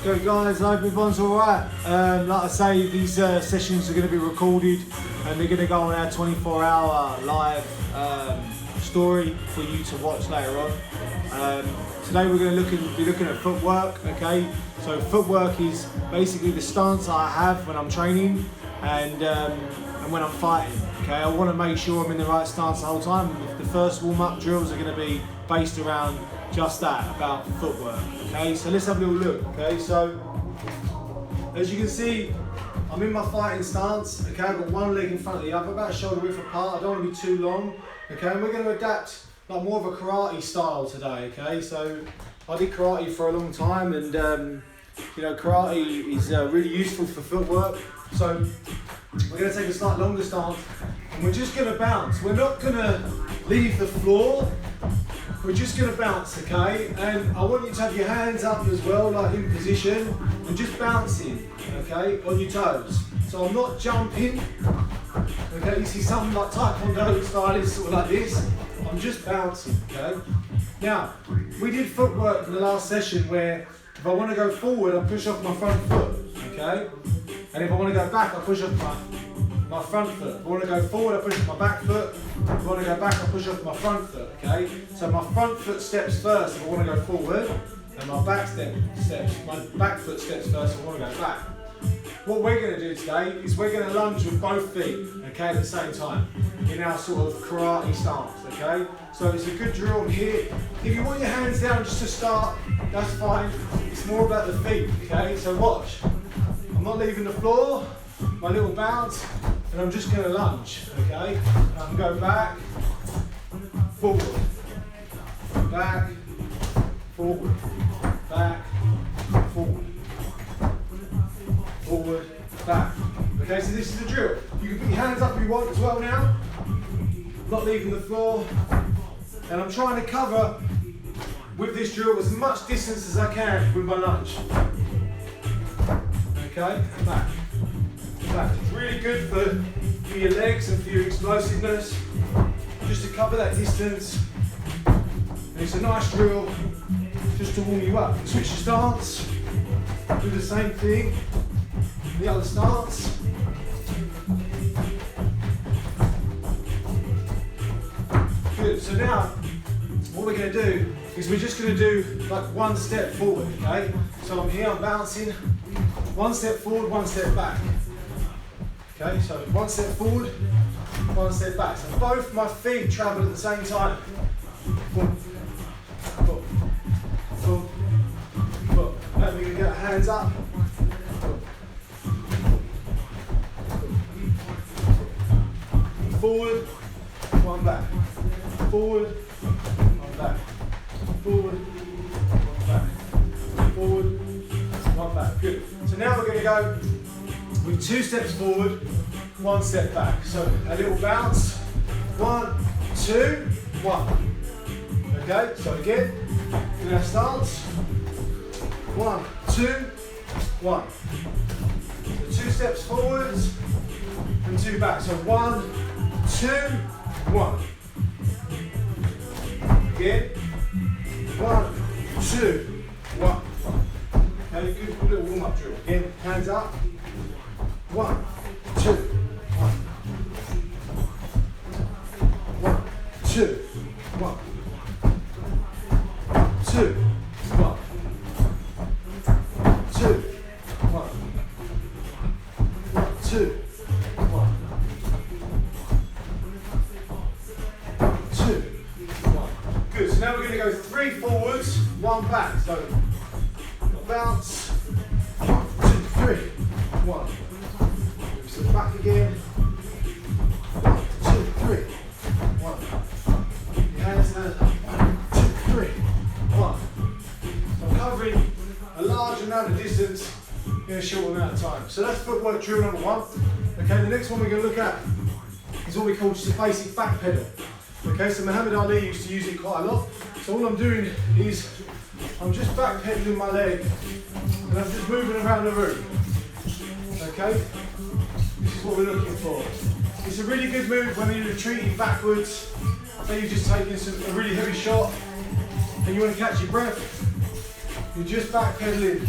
Okay guys, I hope everyone's alright. Like I say, these sessions are going to be recorded and they're going to go on our 24-hour live story for you to watch later on. Today we're going to be looking at footwork, okay? So footwork is basically the stance I have when I'm training and when I'm fighting, okay? I want to make sure I'm in the right stance the whole time. The first warm-up drills are going to be based around just that, about footwork, okay? So let's have a little look, okay? So, as you can see, I'm in my fighting stance, okay? I've got one leg in front of the other, about shoulder width apart. I don't want to be too long, okay? And we're going to adapt like more of a karate style today, okay? So, I did karate for a long time and, you know, karate is really useful for footwork. So, we're going to take a slightly longer stance and we're just going to bounce. We're not going to leave the floor. We're just going to bounce, okay? And I want you to have your hands up as well, like in position, and just bouncing, okay, on your toes. So I'm not jumping, okay? You see some like taekwondo style is sort of like this. I'm just bouncing, okay? Now, we did footwork in the last session where if I want to go forward, I push off my front foot, okay? And if I want to go back, I push off my front foot. If I want to go forward, I push off my back foot. If I want to go back, I push off my front foot, okay? So my front foot steps first if I want to go forward, and my back foot steps first if I want to go back. What we're going to do today is we're going to lunge with both feet, okay, at the same time, in our sort of karate stance, okay? So it's a good drill here. If you want your hands down just to start, that's fine. It's more about the feet, okay? So watch. I'm not leaving the floor, my little bounce, and I'm just going to lunge, okay? And I can go back, forward, back, forward, back, forward, forward, back. Okay, so this is the drill. You can put your hands up if you want as well now. Not leaving the floor. And I'm trying to cover, with this drill, as much distance as I can with my lunge. Okay, back. Back. It's really good for your legs and for your explosiveness, just to cover that distance. And it's a nice drill just to warm you up. Switch your stance, do the same thing, the other stance. Good, so now what we're going to do is we're just going to do like one step forward, okay? So I'm here, I'm bouncing, one step forward, one step back. Okay, so one step forward, one step back. So both my feet travel at the same time. Boom, boom, boom, boom. And we're going to get our hands up. Forward, one back. Forward, one back. Forward, one back. Forward, one back. Good. So now we're going to go with 2 steps forward, 1 step back. So a little bounce, 1, 2, 1. Okay, so again, in our stance, 1, 2, 1. So 2 steps forwards and 2 back. So 1, 2, 1. Again, 1, 2, 1. Okay, good little warm-up drill. Again, hands up. 1, 2, 1. 1, 2, 1. 2, 1. 2, 1. 2, 1. 2, 1. Good. So now we're going to go 3 forwards, 1 back. So bounce. 1, 2, 3. 1. So back again. 1, 2, 3. 1. Your hands down. 1, 2, 3. 1. So I'm covering a large amount of distance in a short amount of time. So that's footwork drill number 1. Okay, the next one we're going to look at is what we call just a basic back pedal. Okay, so Muhammad Ali used to use it quite a lot. So all I'm doing is I'm just back pedaling my leg and I'm just moving around the room. Okay, this is what we're looking for. It's a really good move when you're retreating backwards. Say you're just taking a really heavy shot and you want to catch your breath. You're just back pedaling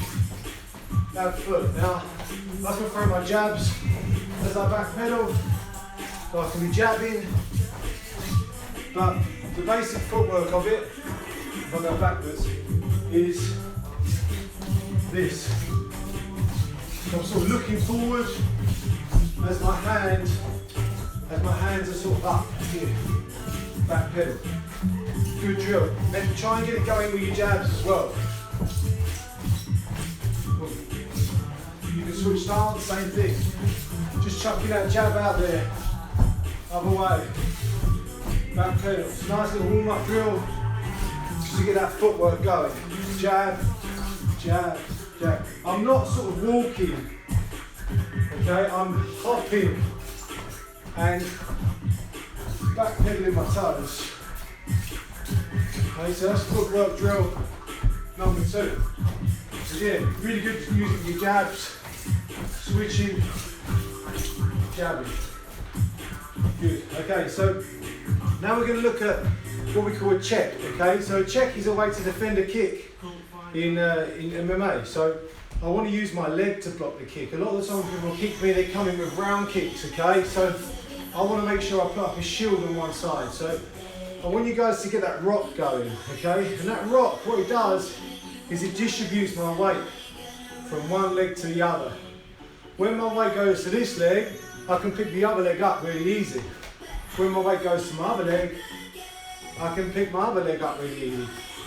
that foot. Now, I can throw my jabs as I backpedal, so I can be jabbing, but the basic footwork of it, if I go backwards, is this. So I'm sort of looking forward as my hands are sort of up here, back pedal. Good drill. And try and get it going with your jabs as well. You can switch stance, same thing. Just chucking that jab out there. Other way. Back pedal. It's a nice little warm-up drill just to get that footwork going. Jab, jab, jab. I'm not sort of walking, okay? I'm hopping and backpedaling my toes. Okay, so that's footwork drill number 2. Again, really good using your jabs, switching, jabbing. Good. Okay, so now we're going to look at what we call a check. Okay, so a check is a way to defend a kick in MMA. So I want to use my leg to block the kick. A lot of the time people kick me, they come in with round kicks. Okay, so I want to make sure I put up a shield on one side. So I want you guys to get that rock going. Okay, and that rock, what it does is it distributes my weight from one leg to the other. When my weight goes to this leg, I can pick the other leg up really easy. When my weight goes to my other leg, I can pick my other leg up really easy.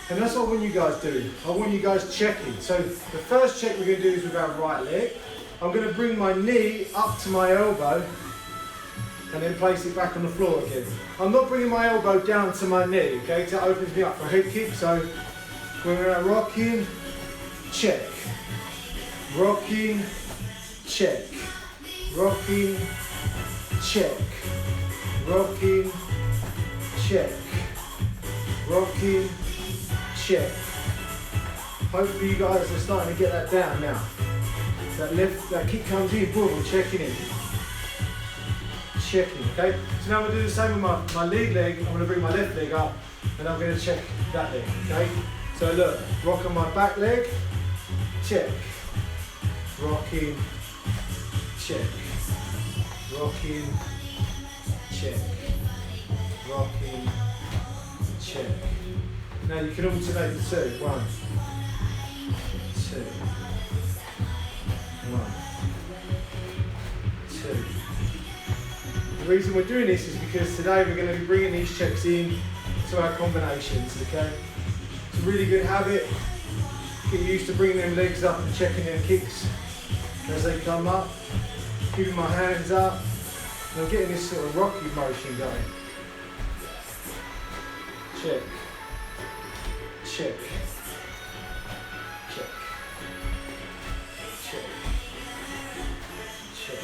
And that's what I want you guys doing. I want you guys checking. So the first check we're going to do is with our right leg. I'm going to bring my knee up to my elbow and then place it back on the floor again. I'm not bringing my elbow down to my knee, okay, because that opens me up for a head kick. So when we're at rocking, check. Rocking, check. Rocking, check. Rocking, check. Rocking, check. Hopefully you guys are starting to get that down now. That kick comes in, boom, I'm checking it. Checking, okay? So now I'm going to do the same with my lead leg. I'm going to bring my left leg up and I'm going to check that leg, okay? So look, rock on my back leg, check. Rocking, check. Rocking, check. Rocking, check. Now you can alternate the two. 1, 2. 1, 2. The reason we're doing this is because today we're going to be bringing these checks in to our combinations, okay? It's a really good habit. Get used to bringing them legs up and checking them kicks as they come up. Keeping my hands up. And I'm getting this sort of rocky motion going. Check. Check. Check. Check. Check.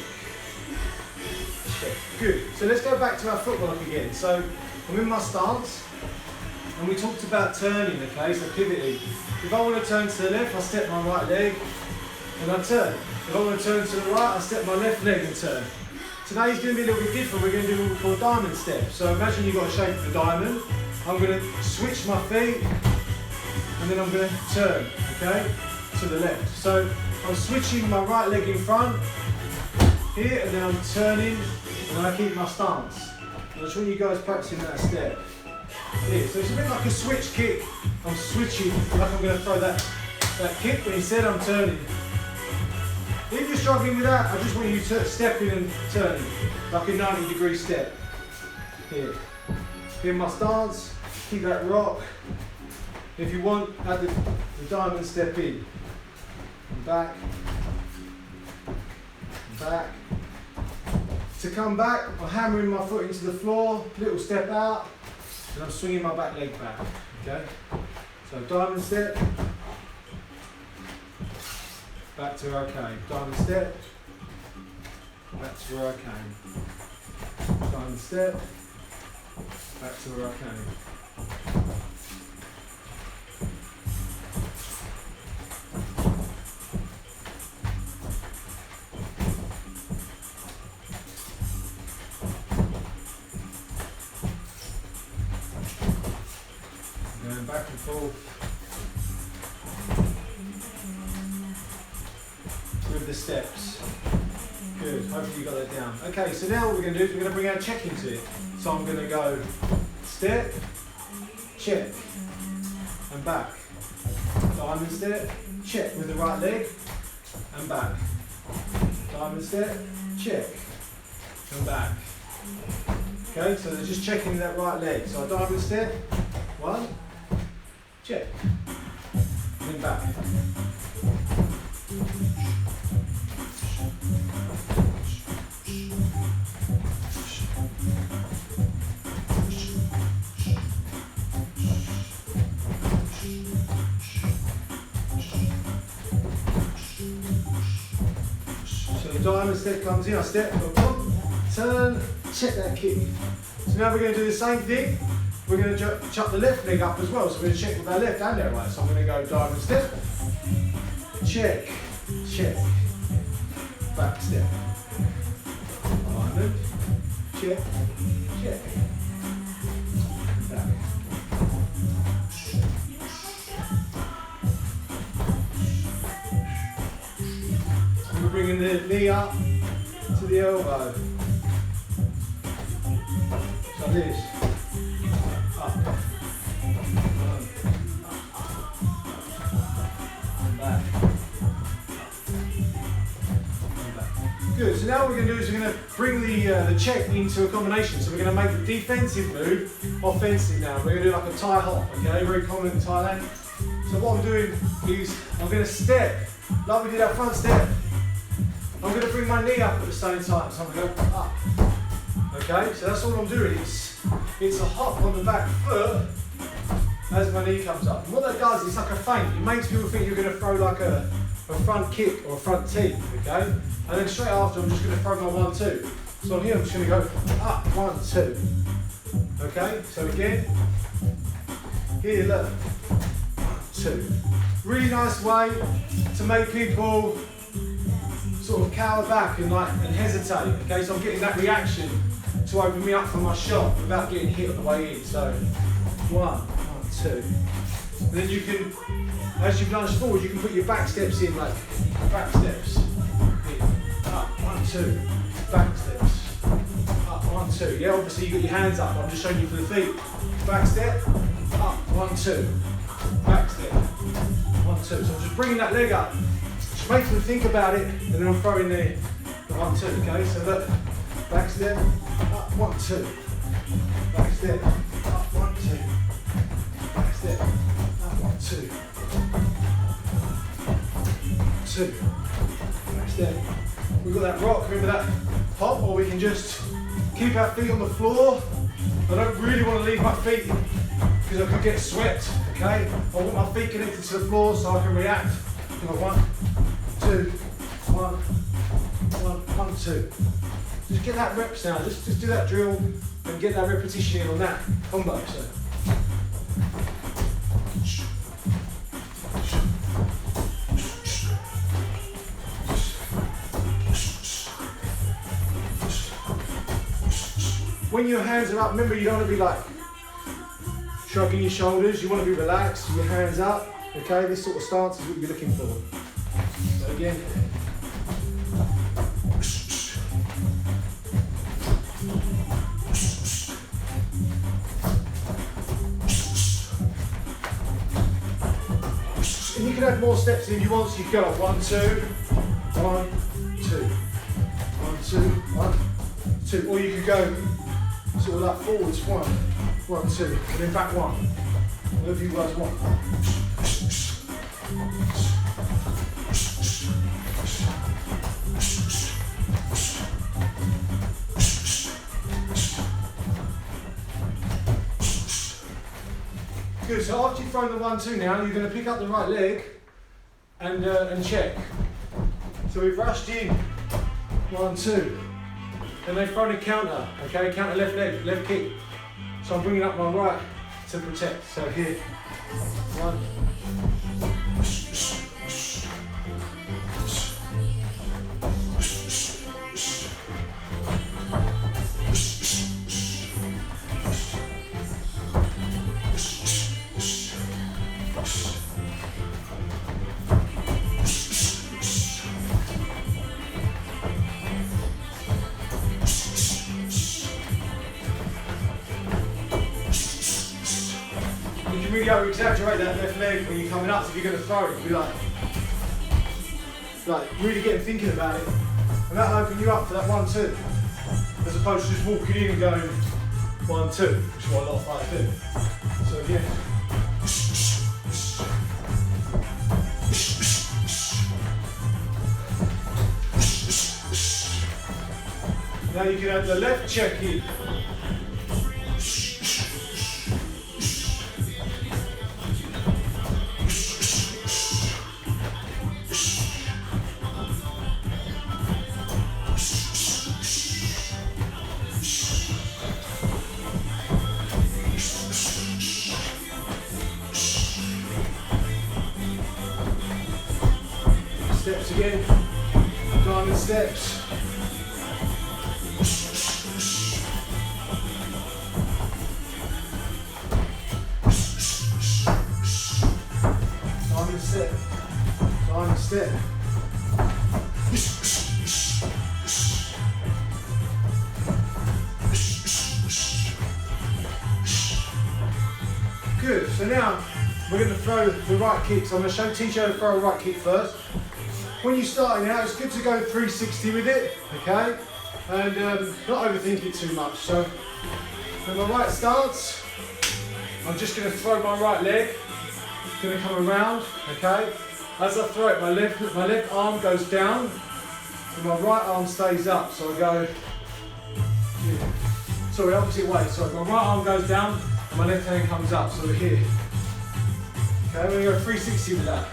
Check. Good. So let's go back to our footwork again. So I'm in my stance and we talked about turning, okay, so pivoting. If I want to turn to the left, I step my right leg and I turn. If I want to turn to the right, I step my left leg and turn. Today's going to be a little bit different. We're going to do what we call diamond steps. So imagine you've got a shape of a diamond. I'm going to switch my feet and then I'm going to turn, okay, to the left. So I'm switching my right leg in front here and then I'm turning and I keep my stance. I just want you guys practicing that step. Here. So it's a bit like a switch kick. I'm switching like I'm going to throw that kick, but instead I'm turning. If you're struggling with that, I just want you to step in and turning, like a 90-degree step. Here. In my stance, keep that rock. If you want, add the diamond step in. And back. Back. To come back, I'm hammering my foot into the floor, little step out, and I'm swinging my back leg back. Okay? So diamond step. Back to where I came. Diamond step. Back to where I came. Diamond step. Back to where I came. Going back and forth. with the steps. Good, hopefully you got that down. Okay, so now what we're going to do is we're going to bring our check into it. So I'm going to go step, check, and back. Diamond step, check with the right leg, and back. Diamond step, check, and back. Okay, so they're just checking that right leg. So a diamond step, 1, check, and then back. So the diamond step comes in, I step, turn, check that kick. So now we're going to do the same thing. We're going to chuck the left leg up as well. So we're going to check with our left and our right. So I'm going to go diamond step, check, check, back step, diamond, check, check, back. We're bringing the knee up to the elbow. So this, up, and back. Good, so now what we're going to do is we're going to bring the check into a combination. So we're going to make the defensive move offensive now. We're going to do like a Thai hop, okay, very common in Thailand. So what I'm doing is I'm going to step, like we did our front step. I'm going to bring my knee up at the same time, so I'm going to go up. Okay, so that's all I'm doing. It's a hop on the back foot as my knee comes up. And what that does is like a feint. It makes people think you're going to throw like a front kick or a front tee, okay? And then straight after, I'm just going to throw my 1-2. So here, I'm just going to go up, 1-2. Okay, so again, here, look, 1-2. Really nice way to make people sort of cower back and hesitate. Okay, so I'm getting that reaction to open me up for my shot without getting hit on the way in. So 1, 2. And then you can, as you lunge forward, you can put your back steps in, like back steps. Up, 1, 2. Back steps. Up, 1, 2. Yeah, obviously you got your hands up. I'm just showing you for the feet. Back step. Up, 1, 2. Back step. 1, 2. So I'm just bringing that leg up. Just make them think about it, and then I'm throwing the 1, 2. Okay, so look. Back step. Up, 1, 2. Back step. Up, 1, 2. Back step. Up, 1, 2. 2. Back step. We've got that rock, remember that hop, or we can just keep our feet on the floor. I don't really want to leave my feet because I could get swept, okay? I want my feet connected to the floor so I can react. 1, 2, 1, 1, 2. Just get that reps now, just do that drill and get that repetition in on that combo. So. When your hands are up, remember you don't want to be like shrugging your shoulders, you want to be relaxed, your hands up, okay? This sort of stance is what you're looking for. So again. And you can add more steps if you want, so you can go like 1, 2, 1, 2, 1, 2, 1, 2, or you could go sort of like forwards, 1, 1, 2, and then back 1. Whatever you guys want. Good, so after you've thrown the 1, 2 now, you're going to pick up the right leg and check. So we've rushed in, 1, 2. And they've thrown a counter, okay? Counter left leg, left kick. So I'm bringing up my right to protect. So here, 1. really over-exaggerate that left leg when you're coming up, so if you're going to throw it, be like really getting thinking about it. And that'll open you up for that 1-2. As opposed to just walking in and going 1-2, which is what a lot of fighters do. So again. Now you can have the left check in. Steps again, diamond steps. Diamond step, diamond step. Good, so now we're going to throw the right kick. So I'm going to teach you how to throw a right kick first. When you're starting out, it's good to go 360 with it, okay? And not overthink it too much. So when my right stance, I'm just going to throw my right leg. It's going to come around, okay? As I throw it, my left arm goes down and my right arm stays up. So I go, sorry, opposite way. Sorry, my right arm goes down and my left hand comes up. So we're here. Okay, we're going to go 360 with that.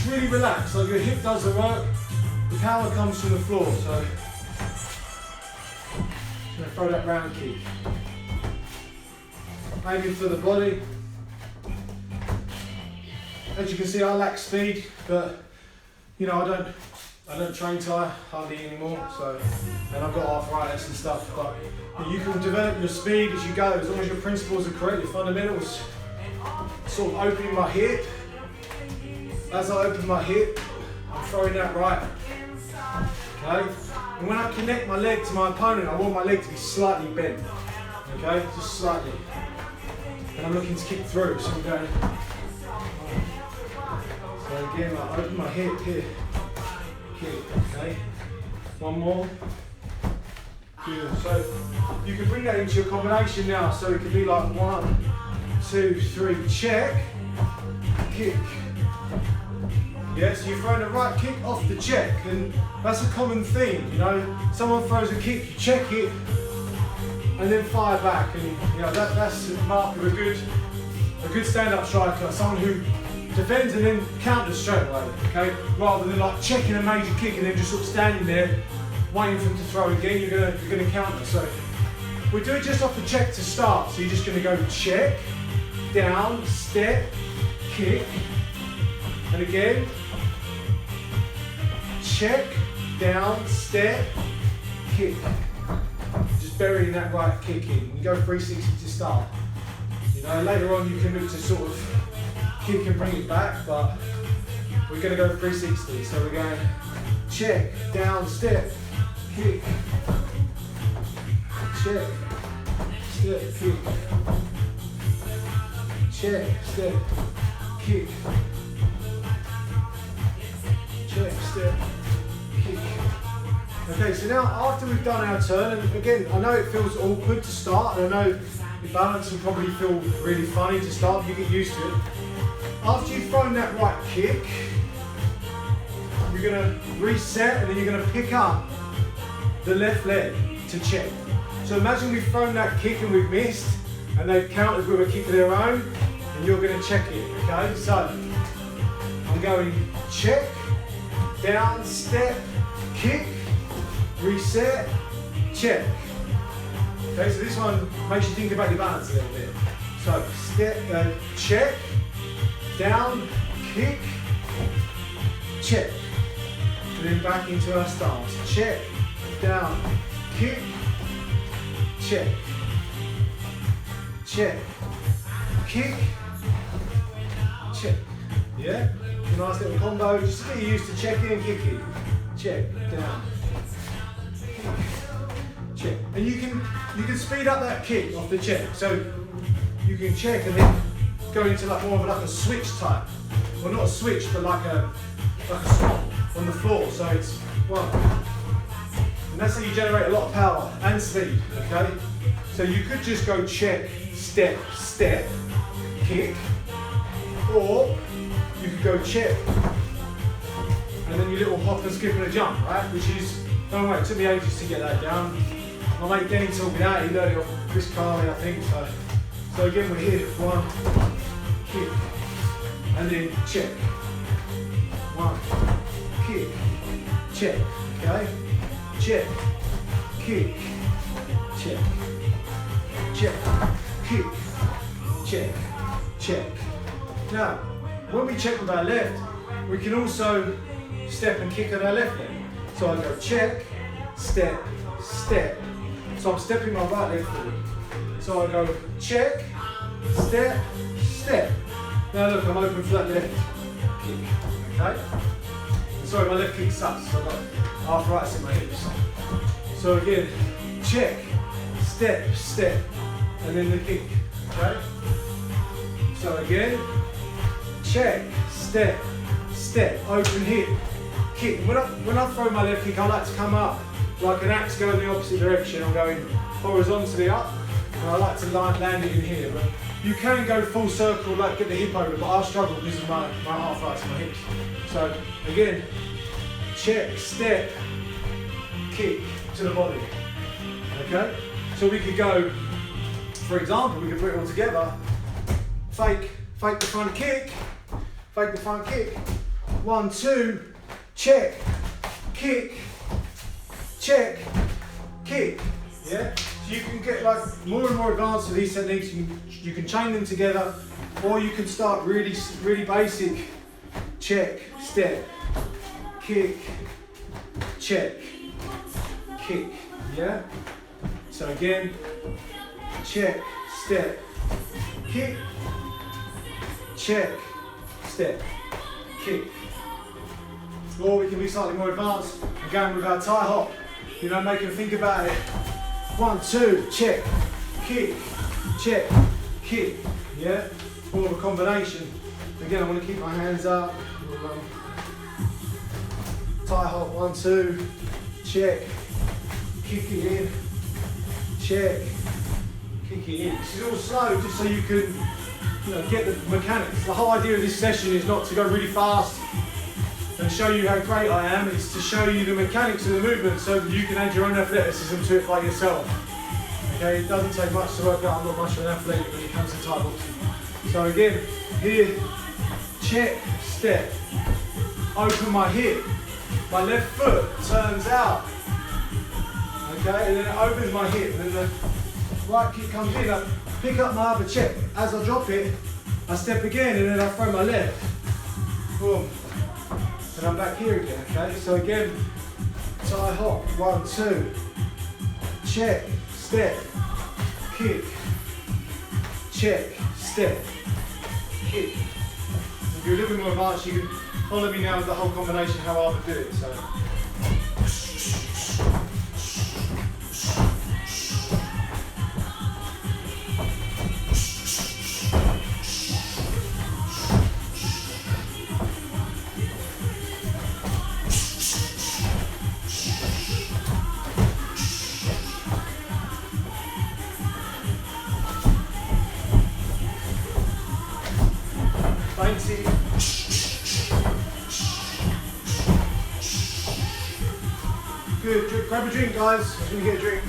Really relax, like your hip does the work, the power comes from the floor, so I'm going to throw that round kick. Aiming for the body. As you can see, I lack speed, but you know, I don't train Thai hardly anymore, so, and I've got arthritis and stuff, but you can develop your speed as you go, as long as your principles are correct, your fundamentals. Sort of opening my hip. As I open my hip, I'm throwing that right, okay? And when I connect my leg to my opponent, I want my leg to be slightly bent, okay? Just slightly. And I'm looking to kick through, so I'm going. So again, I open my hip here, kick, okay? One more. Good. So you can bring that into your combination now, so it could be like 1, 2, 3, check, kick. Yeah, so you're throwing a right kick off the check, and that's a common theme, you know. Someone throws a kick, you check it, and then fire back, and you know that's the mark of a good stand-up striker, someone who defends and then counters straight away, okay? Rather than like checking a major kick and then just sort of standing there, waiting for him to throw again. You're gonna counter. So we do it just off the check to start. So you're just gonna go check, down, step, kick, and again. Check, down, step, kick. Just burying that right kick in. You go 360 to start. You know, later on you can look to sort of kick and bring it back, but we're going to go 360. So we're going check, down, step, kick. Check, step, kick. Check, step, kick. Check, step, kick. Okay, so now after we've done our turn, and again, I know it feels awkward to start, and I know your balance will probably feel really funny to start, but you get used to it. After you've thrown that right kick, you're going to reset, and then you're going to pick up the left leg to check. So imagine we've thrown that kick and we've missed, and they've countered with a kick of their own, and you're going to check it, okay? So, I'm going check, down, step, kick, reset, check. Okay, so this one makes you think about your balance a little bit. So step, check, down, kick, check. And then back into our stance. Check, down, kick, check, check, kick, check. Yeah? A nice little combo, just to get used to checking and kicking. Check, down, kick, check. And you can speed up that kick off the check. So you can check and then go into like more of like a switch type. Well, not a switch, but like a swap on the floor. So it's one. And that's how you generate a lot of power and speed, okay? So you could just go check, step, step, kick, or you could go check, and then your little hop and skip and a jump, right? Which is, don't worry, it took me ages to get that down. My mate Denny taught me that, he learned it off Chris Carley, I think. So again, we're here, one, kick, and then check. One, kick, check, okay? Check, kick, check, check, kick, check, check. Now, when we check with our left, we can also step and kick on our left leg. So I go check, step, step. So I'm stepping my right leg forward. So I go check, step, step. Now look, I'm open for that left kick, okay? Sorry, my left kick sucks, so I've got arthritis in my hips. So again, check, step, step, and then the kick, okay? So again, check, step, step, open hip, kick. When I throw my left kick, I like to come up like an axe going the opposite direction. I'm going horizontally up, and I like to land it in here. But you can go full circle, like get the hip over, but I struggle because of my arthritis in my hips. So again, check, step, kick to the body. Okay? So we could go, for example, we could put it all together. Fake the front kick, fake the front kick. 1, 2, check, kick, check, kick. Yeah? So you can get like more and more advanced with these techniques. You can chain them together, or you can start really basic. Check, step, kick, check, kick. Yeah? So again, check, step, kick, check, step, kick. Or we can be slightly more advanced, again with our tie hop, you know, make them think about it. 1, 2, check, kick, check, kick, yeah? More of a combination. Again, I want to keep my hands up. Tie hop, 1, 2, check, kick it in, check, kick it in. This is all slow, just so you can, you know, get the mechanics. The whole idea of this session is not to go really fast and show you how great I am. It's to show you the mechanics of the movement so that you can add your own athleticism to it by yourself. Okay, it doesn't take much to work out. I'm not much of an athlete when it comes to Thai boxing. So again, here, check, step, open my hip, my left foot turns out. Okay, and then it opens my hip, and then the right kick comes in. I pick up my other check. As I drop it, I step again, and then I throw my left. Boom. And I'm back here again, okay? So again, tie hop, 1, 2, check, step, kick, check, step, kick. If you're a little bit more advanced, you can follow me now with the whole combination how I would do it. So. Good, grab a drink guys, I'm gonna get a drink.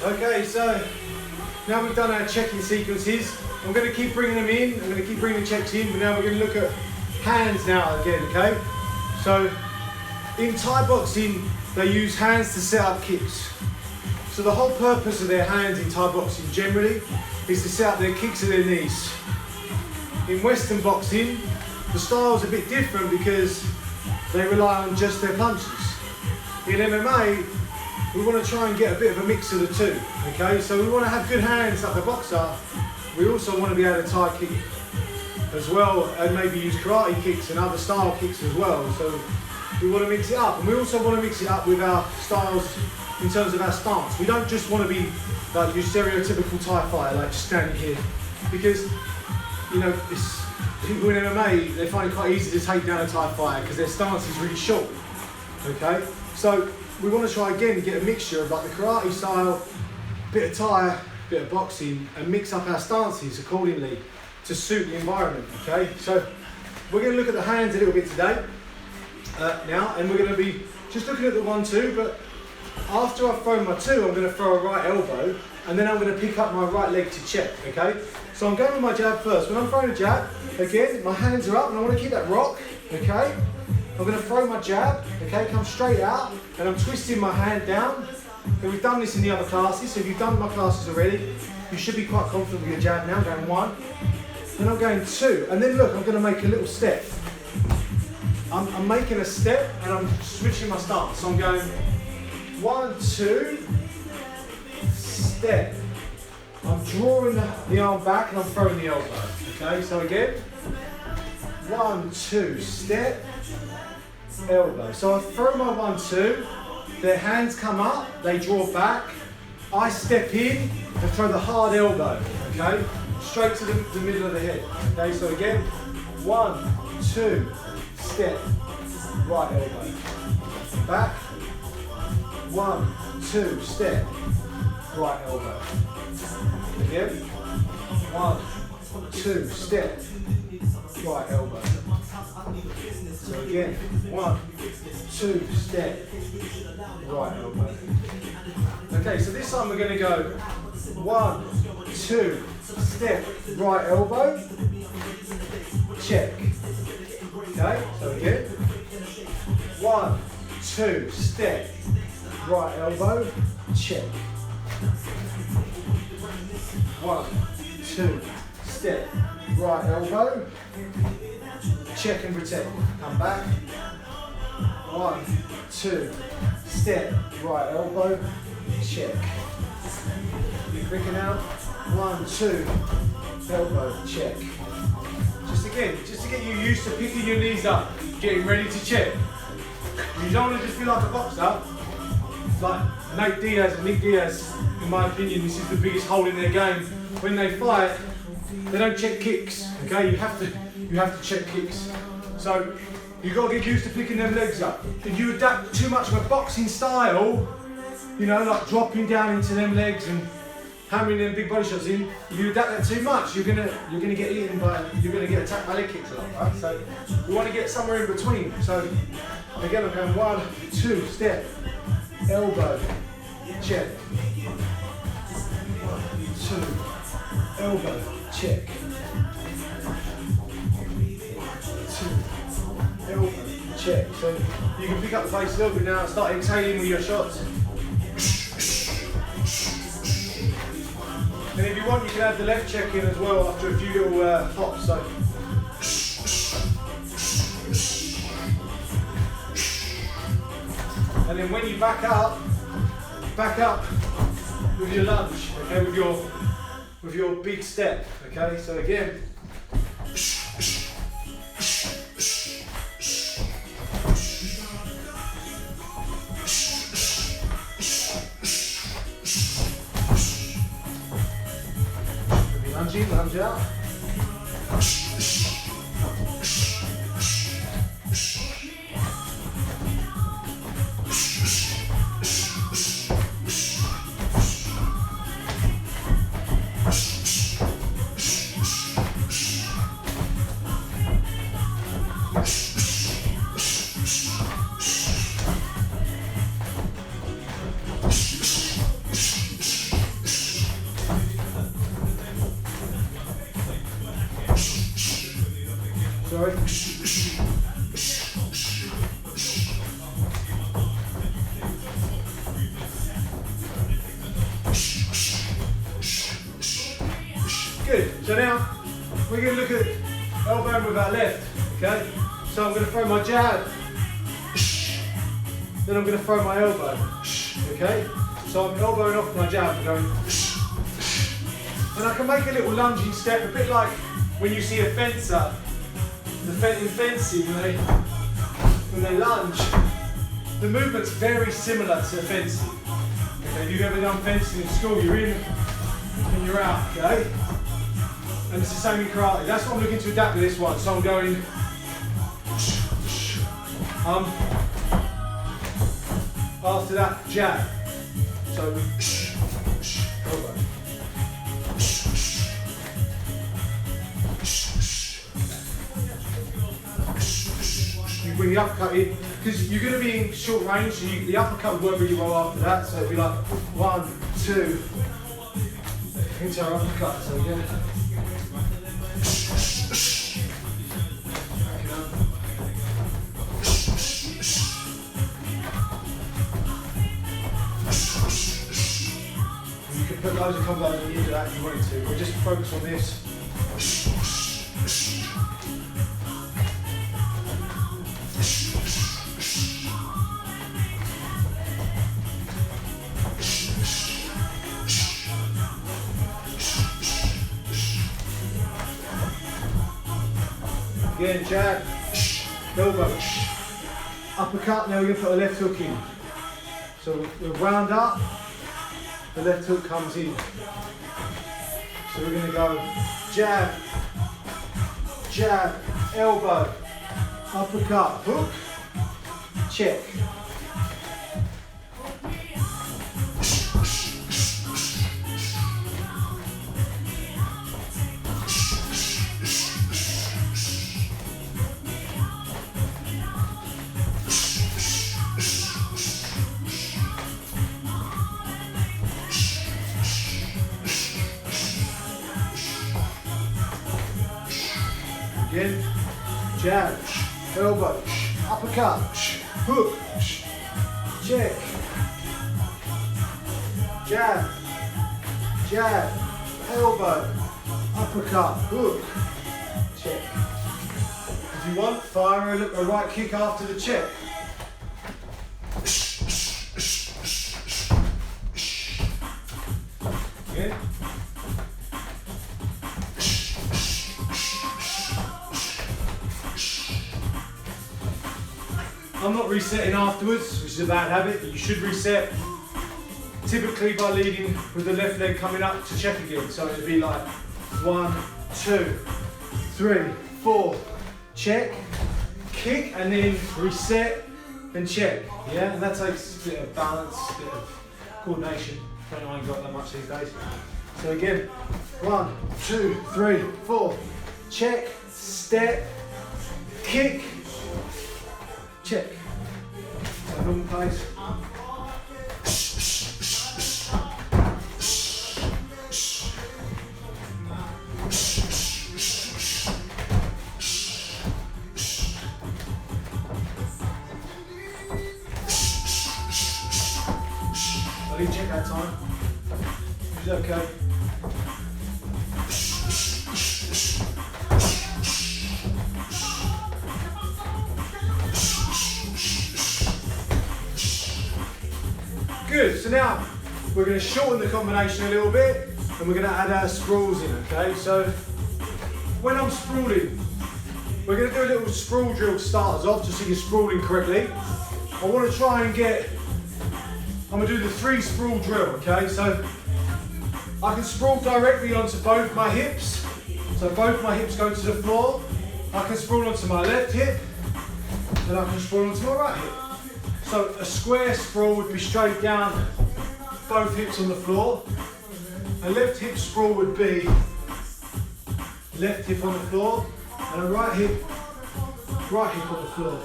Okay, so now we've done our checking sequences. I'm going to keep bringing them in, I'm going to keep bringing the checks in, but now we're going to look at hands now again, okay? So in Thai boxing, they use hands to set up kicks. So the whole purpose of their hands in Thai boxing generally is to set up their kicks at their knees. In Western boxing, the style's a bit different because they rely on just their punches. In MMA, we want to try and get a bit of a mix of the two, okay? So we want to have good hands like a boxer. We also want to be able to Thai kick as well, and maybe use karate kicks and other style kicks as well. So we want to mix it up, and we also want to mix it up with our styles in terms of our stance. We don't just want to be like your stereotypical Thai fighter, like just standing here, because you know people in MMA, they find it quite easy to take down a Thai fighter because their stance is really short. Okay, so we want to try again and get a mixture of like the karate style, bit of Thai, bit of boxing, and mix up our stances accordingly to suit the environment. Okay, so we're going to look at the hands a little bit today now, and we're going to be just looking at the 1-2, but after I've thrown my 2, I'm going to throw a right elbow, and then I'm going to pick up my right leg to check. Okay, so I'm going with my jab first. When I'm throwing a jab, again, my hands are up, and I want to keep that rock. Okay, I'm going to throw my jab. Okay, come straight out, and I'm twisting my hand down. Okay, we've done this in the other classes, so if you've done my classes already, you should be quite confident with your jab now. I'm going 1, then I'm going 2, and then look, I'm going to make a little step. I'm making a step, and I'm switching my stance. So I'm going 1, 2, step. I'm drawing the arm back, and I'm throwing the elbow. Okay, so again, 1, 2, step, elbow. So I throw my 1, 2. Their hands come up, they draw back. I step in and throw the hard elbow, okay? Straight to the middle of the head. Okay, so again, 1, 2, step, right elbow. Back, 1, 2, step, right elbow. Again, 1, 2, step, right elbow. So again, 1, 2, step, right elbow. Okay, so this time we're going to go 1, 2, step, right elbow, check. Okay, so again, 1, 2, step, right elbow, check. 1, 2, step, right elbow, check and protect. Come back. 1, 2, step, right elbow, check. Be quicker now. 1, 2, elbow, check. Just to get you used to picking your knees up, getting ready to check. You don't want to just feel like a boxer. Like Nate Diaz and Nick Diaz, in my opinion, this is the biggest hole in their game. When they fight, they don't check kicks. Okay, you have to check kicks. So you've got to get used to picking them legs up. If you adapt too much of a boxing style, you know, like dropping down into them legs and hammering them big body shots in, if you adapt that too much, you're gonna get eaten by, you're gonna get attacked by leg kicks a lot, right? So we want to get somewhere in between. So again, I'm going 1, 2, step, elbow, check. 1, 2, elbow, check. 2, elbow, check. So you can pick up the pace a little bit now and start exhaling with your shots. And if you want, you can add the left check in as well after a few little hops. So. And then when you back up with your lunge, okay, with your big step, okay. So again. Lunge out. Sorry. Good. So now we're going to look at elbowing with our left. Okay. So I'm going to throw my jab. Then I'm going to throw my elbow. okay? So I'm elbowing off my jab and going, and I can make a little lunging step, a bit like when you see a fencer, in fencing, when they lunge. The movement's very similar to fencing. Okay, if you've ever done fencing in school, you're in and you're out, okay? And it's the same in karate. That's what I'm looking to adapt to this one. So I'm going, after that, jab. So, elbow. You bring the uppercut in, because you're going to be in short range, so the uppercut will work really well after that. So it'll be like 1, 2, into our uppercut. So again. Put loads of combos on you do that if you wanted to, but just focus on this. Again, jab, elbow, uppercut, now we're going to put a left hook in. So we'll round up. The left hook comes in. So we're going to go jab, jab, elbow, uppercut, hook, check. Again, jab, elbow, uppercut, hook, check, jab, jab, elbow, uppercut, hook, check. If you want, fire a right kick after the check. Again. I'm not resetting afterwards, which is a bad habit, but you should reset typically by leading with the left leg coming up to check again. So it'd be like 1, 2, 3, 4, check, kick, and then reset, then check. Yeah, and that takes a bit of balance, a bit of coordination. I ain't got that much these days. So again, 1, 2, 3, 4, check, step, kick, check. So normal pace. I didn't check that time. It's okay. Good, so now we're going to shorten the combination a little bit and we're going to add our sprawls in, okay? So when I'm sprawling, we're going to do a little sprawl drill to start us off just so you're sprawling correctly. I want to try and I'm going to do the 3 sprawl drill, okay? So I can sprawl directly onto both my hips. So both my hips go to the floor. I can sprawl onto my left hip and I can sprawl onto my right hip. So a square sprawl would be straight down, both hips on the floor. A left hip sprawl would be left hip on the floor, and a right hip on the floor.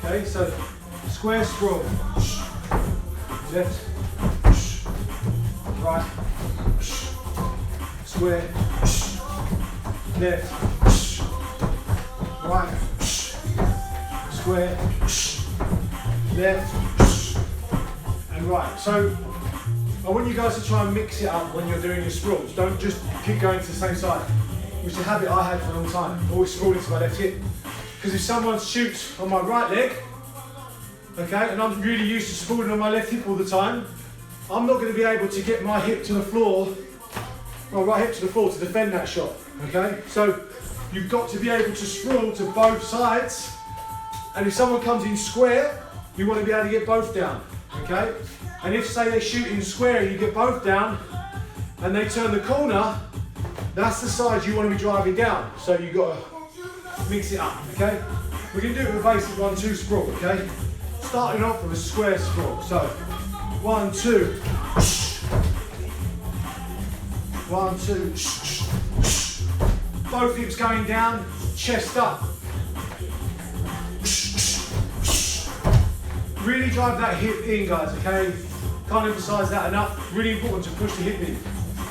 Okay, so square sprawl, left, right, square, left, right, square, left and right. So I want you guys to try and mix it up when you're doing your sprawls. Don't just keep going to the same side, which is a habit I had for a long time. Always sprawling to my left hip. Because if someone shoots on my right leg, okay, and I'm really used to sprawling on my left hip all the time, I'm not going to be able to get my hip to the floor, my right hip to the floor to defend that shot, okay? So you've got to be able to sprawl to both sides, and if someone comes in square, you want to be able to get both down, okay? And if, say, they shoot in square, you get both down, and they turn the corner, that's the side you want to be driving down. So you've got to mix it up, okay? We can do it with a basic 1-2 sprawl, okay? Starting off with a square sprawl. So 1, 2, 1, 2, both hips going down, chest up. Really drive that hip in, guys, okay? Can't emphasize that enough. Really important to push the hip in.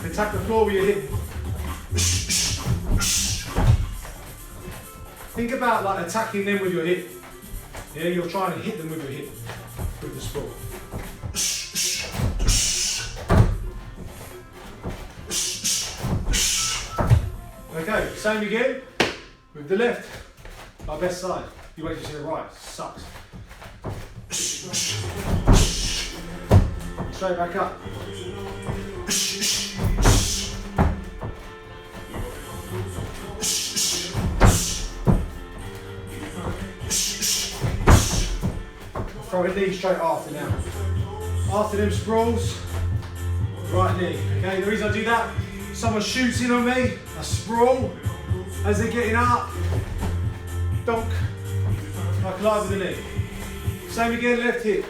Attack the floor with your hip. Think about like attacking them with your hip. Yeah, you're trying to hit them with your hip, with the sprawl. Okay, same again with the left, our best side. You wait to see the right, sucks. Straight back up. Throw a knee straight after now. After them sprawls, right knee. Okay, the reason I do that, someone shoots in on me, I sprawl, as they're getting up, donk, I collide with the knee. Same again, left hip.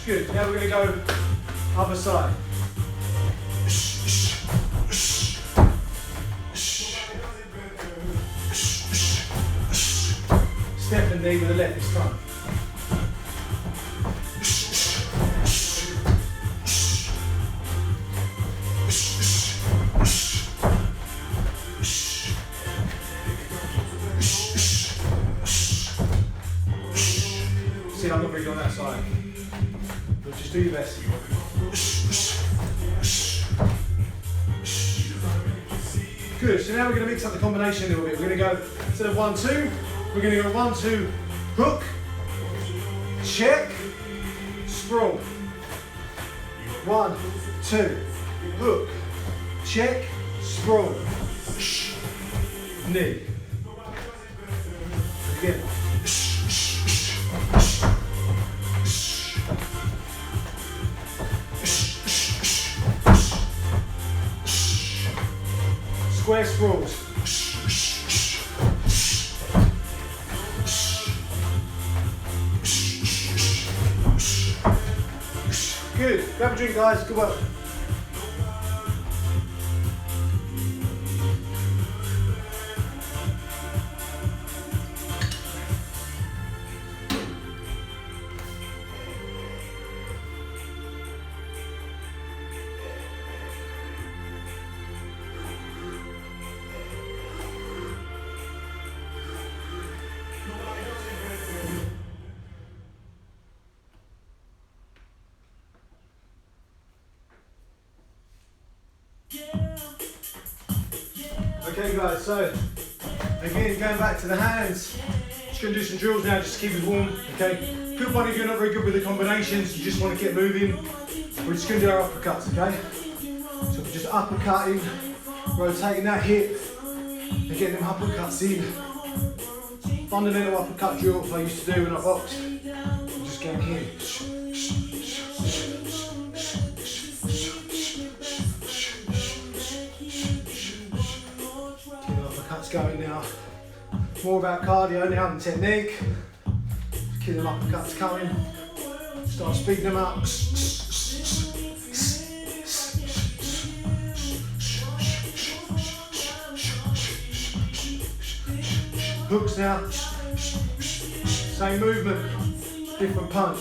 Good, now we're going to go other side. Step and knee with the left this time. See, I'm not really on that side. But just do your best. Good, so now we're going to mix up the combination a little bit. We're going to go, instead of 1, 2, we're going to go 1, 2, hook, check, sprawl. 1, 2, hook, check, sprawl. Knee. Again. Square sprawls. Good. Grab a drink, guys. Good work. Okay guys, so again going back to the hands, just going to do some drills now just to keep us warm, okay? Good one if you're not very good with the combinations, you just want to get moving. We're just going to do our uppercuts, okay? So we're just uppercutting, rotating that hip and getting them uppercuts in. Fundamental uppercut drills I used to do when I boxed. I'm just going here. Going now. More about cardio now than technique. Just keep them uppercuts coming. Start speeding them up. Hooks now. Same movement, different punch.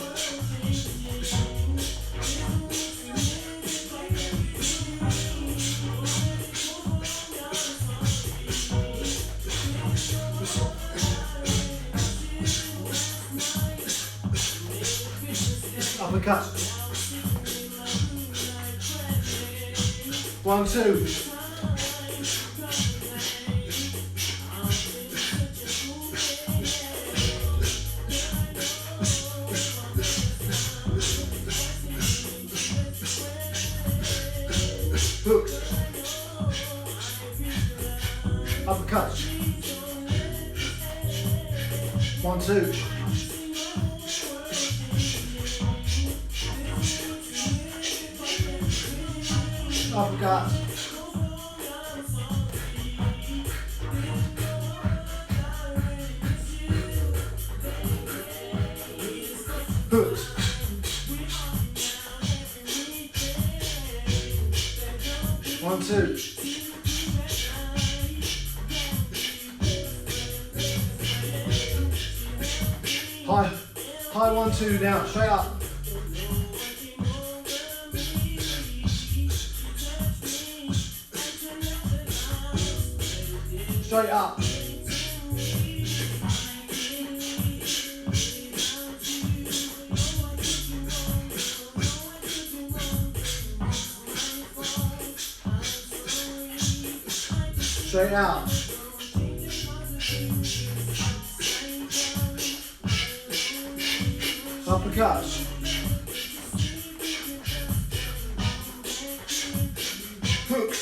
Uppercut. 1, 2. hooks, uppercuts, 1, 2, uppercuts, hooks, 1, 2, high 1, 2 now, straight up. Straight up. Straight out. Uppercuts. Hooks.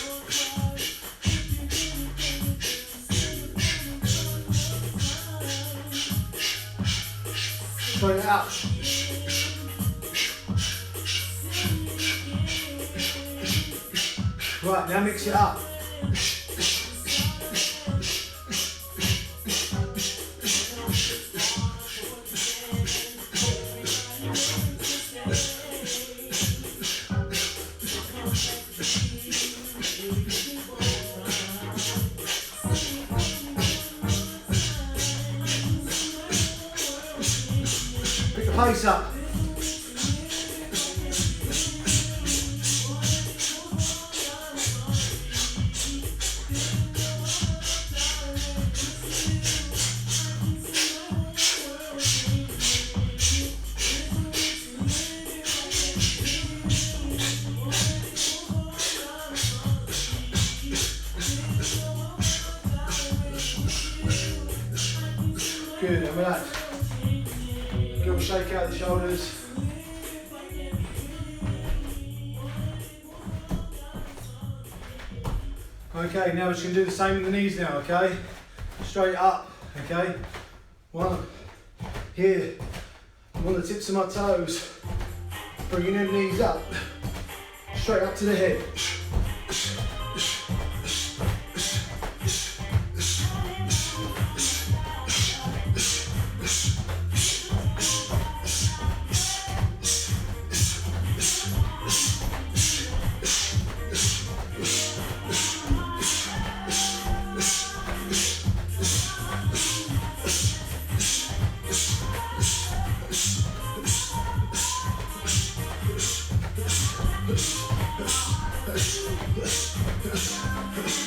Straight out. Right, now mix it up. Pick the pace up. Good, and relax. Little shake out the shoulders. Okay, now we're just going to do the same with the knees now, okay? Straight up, okay? 1, here, I'm on the tips of my toes, bringing them knees up, straight up to the head.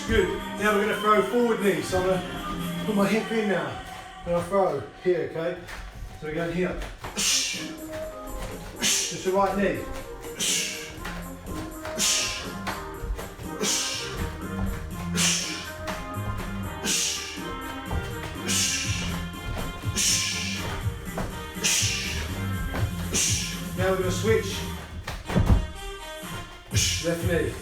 Good. Now we're going to throw forward knee. So I'm going to put my hip in now. And I'll throw here, okay? So we're going here. Just the right knee. Now we're going to switch. Left knee.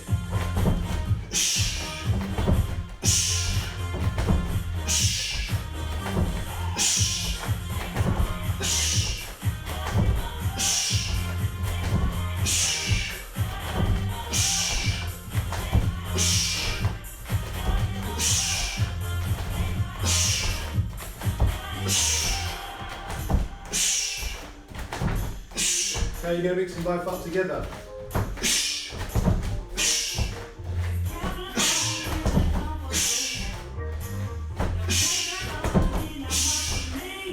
Now you're going to mix them both up together.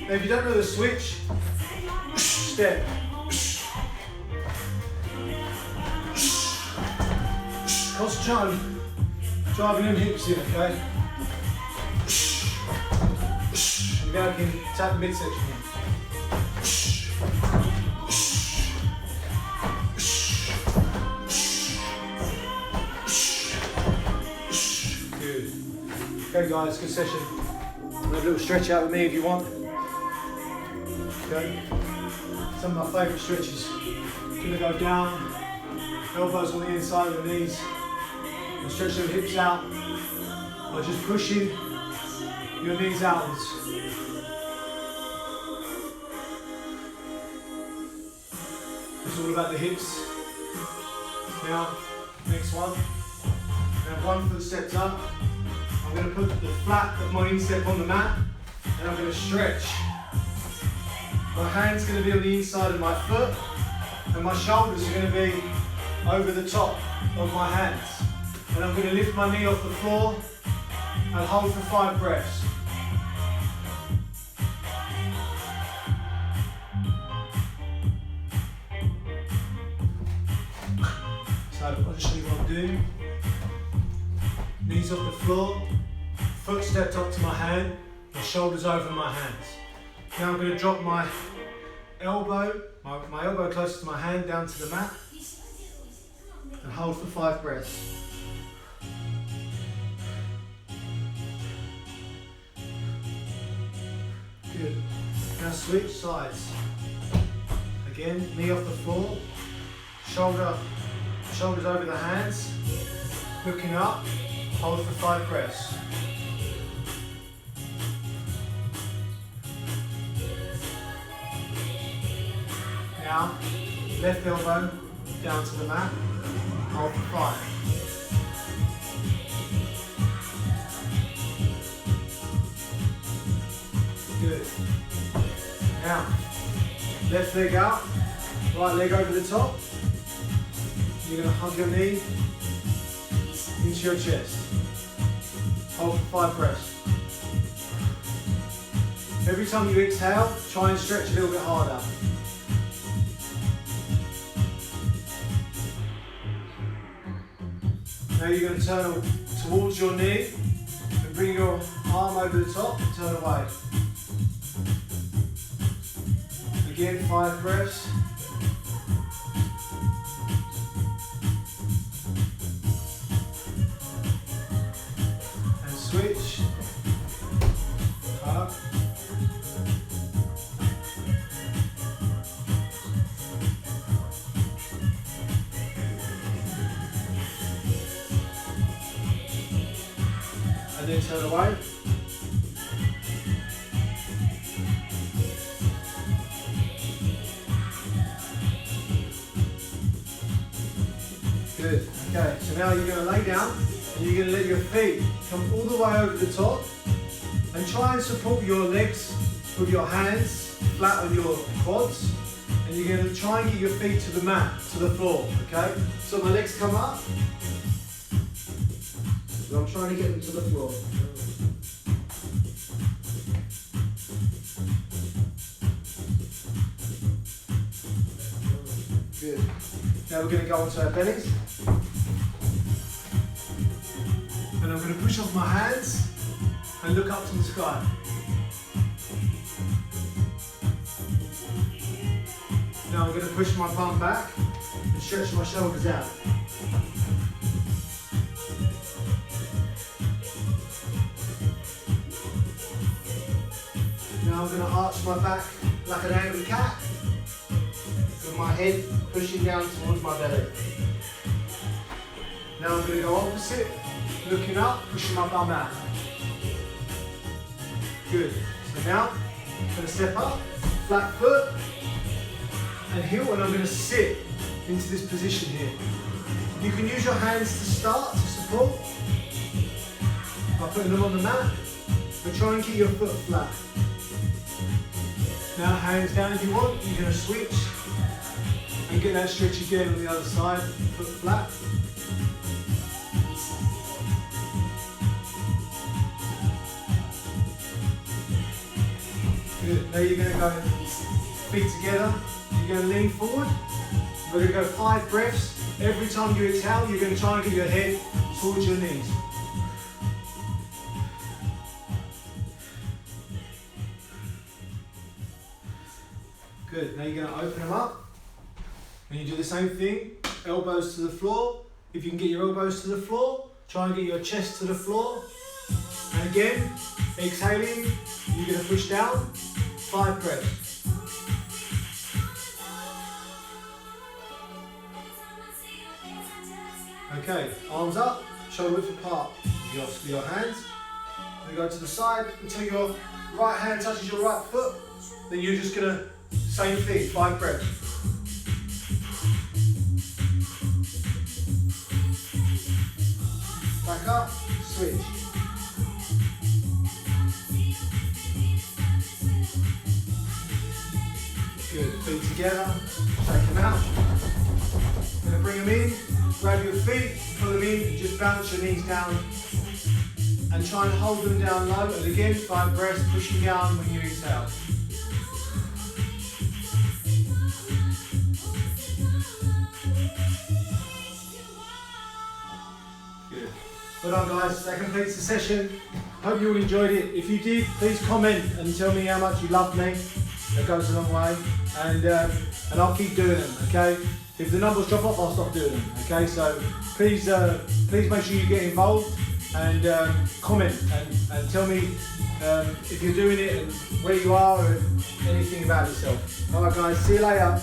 Now if you don't know the switch, step. Concentrate on driving them hips in, okay? And now you can tap the midsection in. Okay guys, good session. Have a little stretch out with me if you want. Okay. Some of my favourite stretches. Gonna go down, elbows on the inside of the knees, and stretch your hips out by just pushing your knees outwards. It's all about the hips. Now, next one. Now, 1 foot stepped up. I'm going to put the flat of my instep on the mat, and I'm going to stretch. My hand's going to be on the inside of my foot, and my shoulders are going to be over the top of my hands. And I'm going to lift my knee off the floor and hold for 5 breaths. So I'll just show you what I'm doing. Knees off the floor, foot stepped up to my hand, my shoulders over my hands. Now I'm going to drop my elbow, my elbow close to my hand down to the mat and hold for 5 breaths. Good. Now switch sides. Again, knee off the floor, shoulders over the hands, looking up, hold for 5 breaths. Now, left elbow down to the mat, hold for 5. Good. Now, left leg out, right leg over the top. You're going to hug your knee into your chest. Hold for 5 breaths. Every time you exhale, try and stretch a little bit harder. Now you're going to turn towards your knee and bring your arm over the top and turn away. Again, 5 breaths. And switch. Up. And then turn away. Good. Okay, so now you're going to lay down and you're going to let your feet come all the way over the top and try and support your legs with your hands flat on your quads, and you're going to try and get your feet to the mat, to the floor, okay? So my legs come up. So I'm trying to get them to the floor. Good. Now we're going to go onto our bellies. And I'm going to push off my hands and look up to the sky. Now I'm going to push my bum back and stretch my shoulders out. Now I'm going to arch my back like an angry cat, with my head pushing down towards my belly. Now I'm going to go opposite, looking up, pushing my bum out. Good. So now I'm going to step up, flat foot, and heel, and I'm going to sit into this position here. You can use your hands to start, to support, by putting them on the mat, but try and keep your foot flat. Now hands down if you want, you're going to switch and get that stretch again on the other side, foot flat. Good. Now you're going to go feet together, you're going to lean forward. We're going to go 5 breaths. Every time you exhale, you're going to try and get your head towards your knees. Good. Now you're going to open them up. And you do the same thing, elbows to the floor. If you can get your elbows to the floor, try and get your chest to the floor. And again, exhaling, you're going to push down, 5 breaths. Okay, arms up, shoulder width apart with your hands. And go to the side until your right hand touches your right foot. Then you're just gonna, same thing, 5 breaths. Back up, switch. Good, feet together, take them out. Gonna bring them in, grab your feet, pull them in, and just bounce your knees down. And try and hold them down low, and again, 5 breaths, pushing down when you exhale. Good. Well done guys, that completes the session. Hope you all enjoyed it. If you did, please comment and tell me how much you loved me. That goes a long way. And I'll keep doing them, okay? If the numbers drop off, I'll stop doing them, okay? So please make sure you get involved and comment and tell me if you're doing it and where you are and anything about yourself. Alright guys, see you later.